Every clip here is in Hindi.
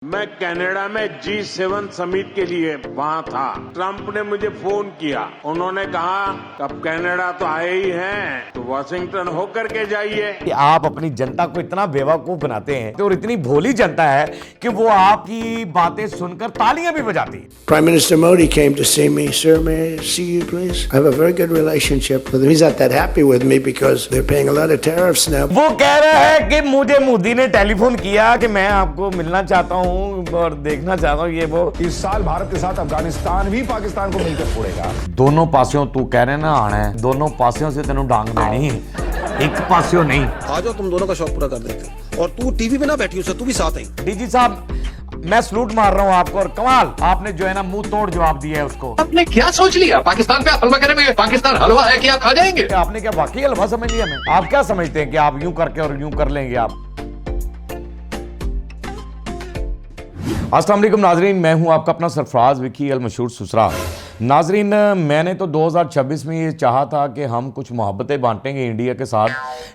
मैं कनाडा में G7 समिट के लिए वहाँ था। ट्रंप ने मुझे फोन किया। उन्होंने कहा अब कनाडा तो आए ही हैं, तो वाशिंगटन होकर के जाइए। कि आप अपनी जनता को इतना बेवकूफ बनाते हैं और इतनी भोली जनता है कि वो आपकी बातें सुनकर तालियां भी बजाती है। Prime Minister Modi came to see me. Sir, may I see you, please? I have a very good relationship with him. He's not that happy with me because they're paying a lot of tariffs now. वो कह रहा है कि मुझे मोदी ने टेलीफोन किया कि मैं आपको मिलना चाहता हूँ और देखना चाहता हूँ ये वो। इस साल भारत के साथ अफगानिस्तान भी पाकिस्तान को मिलकर फोड़ेगा। दोनों पासियों तू कह रहे ना आना है, दोनों पासियों से तेनों डांग देनी है, एक पासियों नहीं। आ जाओ, तुम दोनों का शौक पूरा कर देते। और तू टीवी पे ना बैठी हो, तू भी साथ आई। डीजी साहब, मैं सलूट मार रहा हूँ आपको, और कमाल आपने जो है ना मुंह तोड़ जवाब दिया है उसको। आपने क्या सोच लिया? पाकिस्तान पे हलवा करेंगे? पाकिस्तान हलवा है कि आप खा जाएंगे? आपने क्या वाकई हलवा समझ लिया? मैं आप क्या समझते हैं कि आप यूं करके और यूं कर लेंगे आप? अस्सलाम वालेकुम नाजरीन, मैं हूं आपका अपना सरफराज विकी अल मशहूर सुसरा। नाजरीन, मैंने तो 2026 में ये चाहा था कि हम कुछ मोहब्बतें बांटेंगे इंडिया के साथ,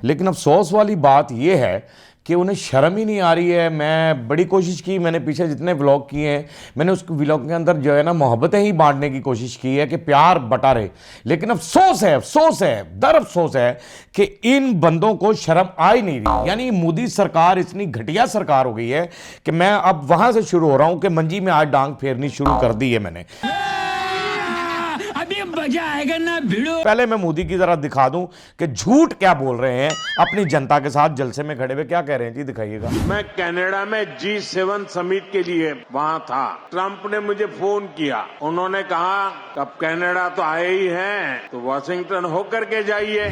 लेकिन अफसोस वाली बात ये है कि उन्हें शर्म ही नहीं आ रही है। मैं बड़ी कोशिश की, मैंने पीछे जितने व्लॉग किए हैं मैंने उस व्लॉग के अंदर जो है ना मोहब्बतें ही बांटने की कोशिश की है कि प्यार बटा रहे, लेकिन अफसोस है दर अफसोस है कि इन बंदों को शर्म आ ही नहीं रही। यानी मोदी सरकार इतनी घटिया सरकार हो गई है कि मैं अब वहां से शुरू हो रहा हूं कि मंजी में आज डांग फेरनी शुरू कर दी है मैंने। अभी मजा आएगा ना भिड़ो। पहले मैं मोदी की जरा दिखा दूं कि झूठ क्या बोल रहे हैं अपनी जनता के साथ जलसे में खड़े हुए। क्या कह रहे हैं जी, दिखाइएगा। मैं कनाडा में G7 समिट के लिए वहाँ था। ट्रंप ने मुझे फोन किया। उन्होंने कहा अब कनाडा तो आए ही हैं, तो वाशिंगटन होकर के जाइए।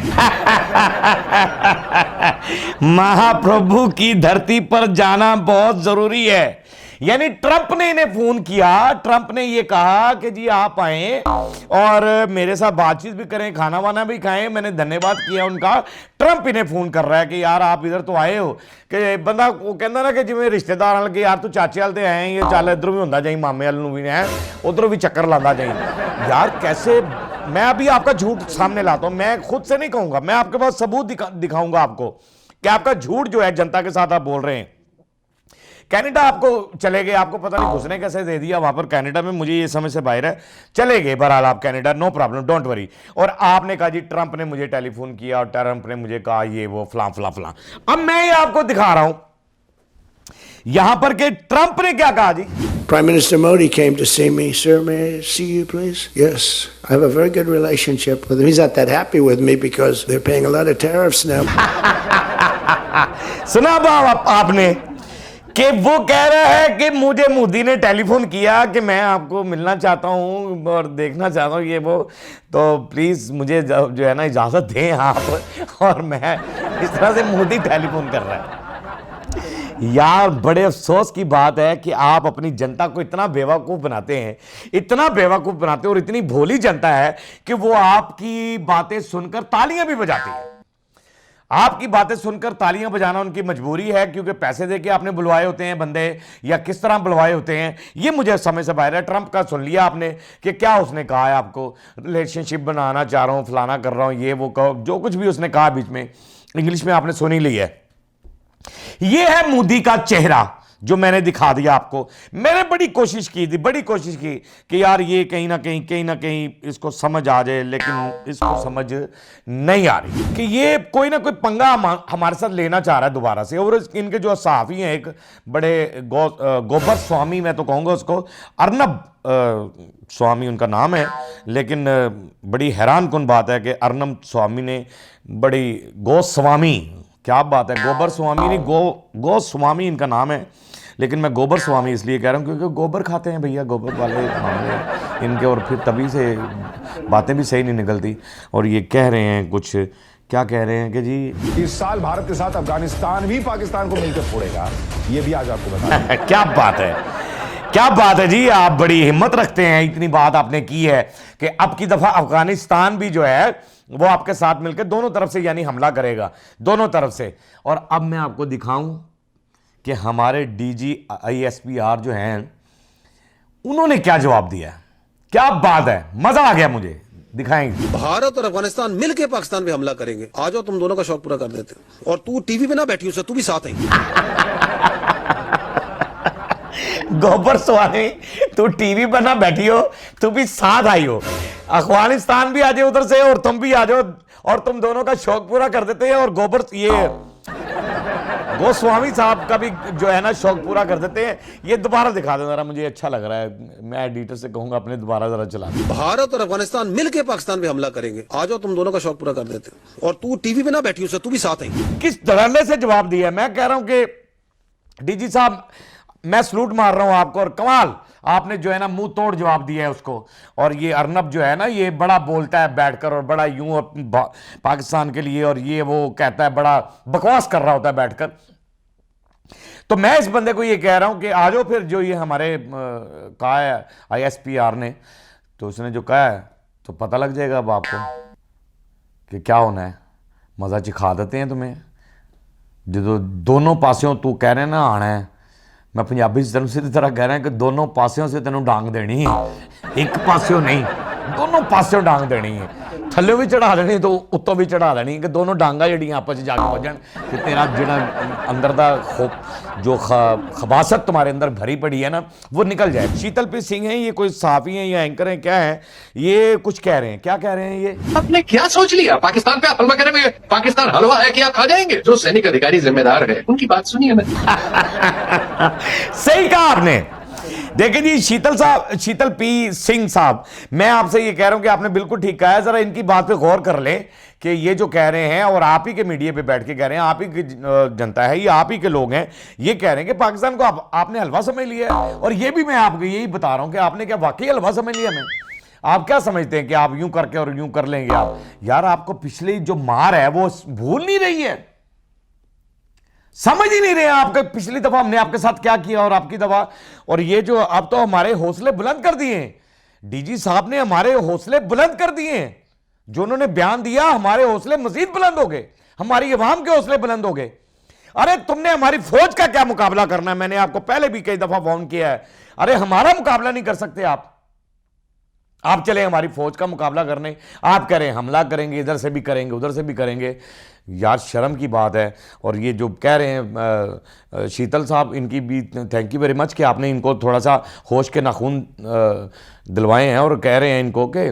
महाप्रभु की धरती पर जाना बहुत जरूरी है। यानी ट्रंप ने इन्हें फोन किया, ट्रंप ने ये कहा कि जी आप आए और मेरे साथ बातचीत भी करें, खाना वाना भी खाएं। मैंने धन्यवाद किया उनका। ट्रंप इन्हें फोन कर रहा है कि यार आप इधर तो आए हो, कि बंदा वो कहता ना कि जिवें रिश्तेदार आन लगे, यार तू चाचे वाल ते आए, ये चल इधरों भी होंदा जाई, मामे वाल नूं भी है, उधरों भी चक्कर लांदा जाई। यार कैसे, मैं अभी आपका झूठ सामने लाता हूं, मैं खुद से नहीं कहूंगा, मैं आपके पास सबूत दिखाऊंगा आपको कि आपका झूठ जो है जनता के साथ आप बोल रहे हैं। कनाडा आपको चले गए, आपको पता नहीं घुसने कैसे दे दिया वहां पर कनाडा में, मुझे ये समझ से बाहर है। चले गए बहरहाल आप Canada, no problem, don't worry. और आपने कहा जी ट्रंप ने मुझे टेलीफोन किया और ट्रंप ने मुझे कहा ये वो फलां फलां फलां। अब मैं ये आपको दिखा रहा हूं यहां पर कि ट्रंप ने क्या कहा जी। Prime Minister Modi came to see me. Sir, may I see you, please? Yes, I have a very good relationship with him. He's not that happy with me because they're paying a lot of tariffs now. सुना बाप आपने कि वो कह रहा है कि मुझे मोदी ने टेलीफोन किया कि मैं आपको मिलना चाहता हूं और देखना चाहता हूं ये वो, तो प्लीज मुझे जो है ना इजाजत दें आप। और मैं इस तरह से मोदी टेलीफोन कर रहा है। यार बड़े अफसोस की बात है कि आप अपनी जनता को इतना बेवकूफ बनाते हैं, इतना बेवकूफ बनाते हैं, और इतनी भोली जनता है कि वो आपकी बातें सुनकर तालियां भी बजाती है। आपकी बातें सुनकर तालियां बजाना उनकी मजबूरी है, क्योंकि पैसे देके आपने बुलवाए होते हैं बंदे, या किस तरह बुलवाए होते हैं ये मुझे समझ से बाहर है। ट्रंप का सुन लिया आपने कि क्या उसने कहा है, आपको रिलेशनशिप बनाना चाह रहा हूं, फलाना कर रहा हूं, ये वो कहो, जो कुछ भी उसने कहा बीच में इंग्लिश में आपने सुन ही ली है। ये है मोदी का चेहरा जो मैंने दिखा दिया आपको। मैंने बड़ी कोशिश की थी, बड़ी कोशिश की कि यार ये कहीं ना कहीं इसको समझ आ जाए, लेकिन इसको समझ नहीं आ रही कि ये कोई ना कोई पंगा हमारे साथ लेना चाह रहा है दोबारा से। और इनके जो सहाफ़ी हैं, एक बड़े गोबर स्वामी, मैं तो कहूँगा उसको, अर्नब स्वामी उनका नाम है, लेकिन बड़ी हैरान कुन बात है कि अर्नब स्वामी ने बड़ी गोस्वामी, क्या बात है, गोबर स्वामी नहीं, गोस्वामी इनका नाम है, लेकिन मैं गोबर स्वामी इसलिए कह रहा हूँ क्योंकि गोबर खाते हैं भैया, गोबर वाले मामले इनके, और फिर तभी से बातें भी सही नहीं निकलती। और ये कह रहे हैं कुछ, क्या कह रहे हैं कि जी इस साल भारत के साथ अफगानिस्तान भी पाकिस्तान को मिलकर फोड़ेगा। ये भी आज आपको बता। क्या बात है, क्या बात है जी, आप बड़ी हिम्मत रखते हैं। इतनी बात आपने की है कि अब की दफा अफगानिस्तान भी जो है वो आपके साथ मिलकर दोनों तरफ से यानी हमला करेगा, दोनों तरफ से। और अब मैं आपको दिखाऊं कि हमारे डीजी ISPR जो हैं उन्होंने क्या जवाब दिया। क्या बात है, मजा आ गया मुझे, दिखाएंगे। भारत और अफगानिस्तान मिलकर पाकिस्तान पे हमला करेंगे। आ जाओ, तुम दोनों का शौक पूरा कर देते। और तू टीवी पे ना बैठी हो, तू भी साथ आई। गोबर स्वामी, तू टीवी पर ना बैठी हो, तू भी साथ आई हो। अफगानिस्तान भी आ जाओ उधर से और तुम भी आ जाओ और तुम दोनों का शौक पूरा कर देते हैं। और गोबर ये गोस्वामी साहब का भी जो है ना शौक पूरा कर देते हैं। ये दोबारा दिखा दो जरा, मुझे अच्छा लग रहा है। मैं एडिटर से कहूंगा अपने दोबारा जरा चला दो। भारत और अफगानिस्तान मिलकर पाकिस्तान पे हमला करेंगे, आ जाओ तुम दोनों का शौक पूरा कर देते। और तू टीवी पे ना बैठी उसे, तू भी साथ आई। किस धड़ल्ले से जवाब दिया। मैं कह रहा हूं कि डीजी साहब मैं सलूट मार रहा हूं आपको, और कमाल आपने जो है ना मुंह तोड़ जवाब दिया है उसको। और ये अर्नब जो है ना ये बड़ा बोलता है बैठकर और बड़ा यूं और पाकिस्तान के लिए, और ये वो कहता है बड़ा बकवास कर रहा होता है बैठकर। तो मैं इस बंदे को ये कह रहा हूं कि आ जाओ फिर, जो ये हमारे कहा है ISPR ने, तो उसने जो कहा है तो पता लग जाएगा अब आपको कि क्या होना है। मजा चिखा देते हैं तुम्हें। जो दोनों पासियों तू कह रहे ना आना है, मैं पंजाबी सीधी तरह कह रहा है कि दोनों पासियों से तेनों डांग देनी है, एक पासियों नहीं, दोनों पासियों डांग देनी है। थल्ले भी चढ़ा देनी तो उत्तों भी चढ़ा देनी कि दोनों डांगा जड़ियां आपस में जाके वजन कि तेरा जिहड़ा अंदर दा जो खबासत तुम्हारे अंदर भरी पड़ी है ना वो निकल जाए। शीतलप्रीत सिंह है, ये कोई सहाफी हैं या एंकर हैं, क्या है ये, कुछ कह रहे हैं। क्या कह रहे हैं ये? आपने क्या सोच लिया? पाकिस्तान पे आप हलवा करेंगे? पाकिस्तान हलवा है कि आप खा जाएंगे? जो सैनिक अधिकारी जिम्मेदार है उनकी बात सुनिए ना। सही कहा आपने। देखिए जी शीतल पी सिंह साहब, मैं आपसे ये कह रहा हूं कि आपने बिल्कुल ठीक कहा है। जरा इनकी बात पे गौर कर लें कि ये जो कह रहे हैं, और आप ही के मीडिया पे बैठ के कह रहे हैं, आप ही की जनता है, ये आप ही के लोग हैं, ये कह रहे हैं कि पाकिस्तान को आपने हलवा समझ लिया है। और ये भी मैं आपको यही बता रहा हूं कि आपने क्या वाकई हलवा समझ लिया? मैं आप क्या समझते हैं कि आप यूं करके और यूं कर लेंगे आप? यार आपको पिछली जो मार है वो भूल नहीं रही है, समझ ही नहीं रहे आपके पिछली दफा हमने आपके साथ क्या किया और आपकी दफा। और ये जो अब तो हमारे हौसले बुलंद कर दिए हैं, डीजी साहब ने हमारे हौसले बुलंद कर दिए हैं। जो उन्होंने बयान दिया हमारे हौसले मजीद बुलंद हो गए, हमारी अवाम के हौसले बुलंद हो गए। अरे तुमने हमारी फौज का क्या मुकाबला करना है? मैंने आपको पहले भी कई दफा वार्न किया है। अरे हमारा मुकाबला नहीं कर सकते आप चले हमारी फौज का मुकाबला करने, आप कह रहे हैं हमला करेंगे, इधर से भी करेंगे उधर से भी करेंगे। यार शर्म की बात है। और ये जो कह रहे हैं शीतल साहब, इनकी भी थैंक यू वेरी मच कि आपने इनको थोड़ा सा होश के नाखून दिलवाए हैं और कह रहे हैं इनको कि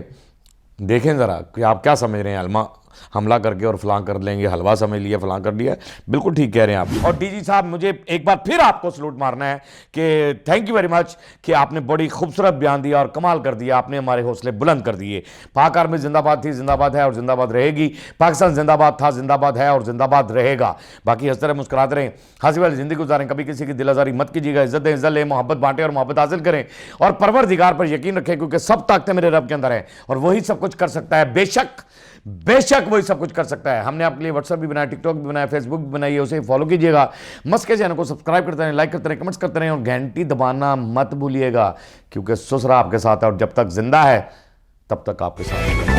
देखें ज़रा कि आप क्या समझ रहे हैं, हमला करके और फलां कर लेंगे, हलवा समझ लिया, फलां कर लिया। बिल्कुल ठीक कह रहे हैं आप। और डीजी साहब मुझे एक बार फिर आपको सलूट मारना है कि थैंक यू वेरी मच कि आपने बड़ी खूबसूरत बयान दिया और कमाल कर दिया, आपने हमारे हौसले बुलंद कर दिए। पाक आर्मी जिंदाबाद थी, जिंदाबाद है और जिंदाबाद रहेगी। पाकिस्तान जिंदाबाद था, जिंदाबाद है और जिंदाबाद रहेगा। बाकी हंसते रहे, मुस्कुराते रहें, हंसी वाली जिंदगी गुजारें, कभी किसी की दिल आजारी मत कीजिएगा, इज्जत दें, इज्जत लें, मोहब्बत बांटें और मोहब्बत हासिल करें। और परवरदिगार पर यकीन रखें क्योंकि सब ताकतें मेरे रब के अंदर है और वही सब कुछ कर सकता है। बेशक वही सब कुछ कर सकता है। हमने आपके लिए व्हाट्सएप भी बनाया, टिकटॉक भी बनाया, फेसबुक भी बनाई है, उसे फॉलो कीजिएगा। मस्त के चैनल को सब्सक्राइब करते रहें, लाइक करते रहें, कमेंट्स करते रहें और घंटी दबाना मत भूलिएगा क्योंकि ससुरा आपके साथ है और जब तक जिंदा है तब तक आपके साथ है।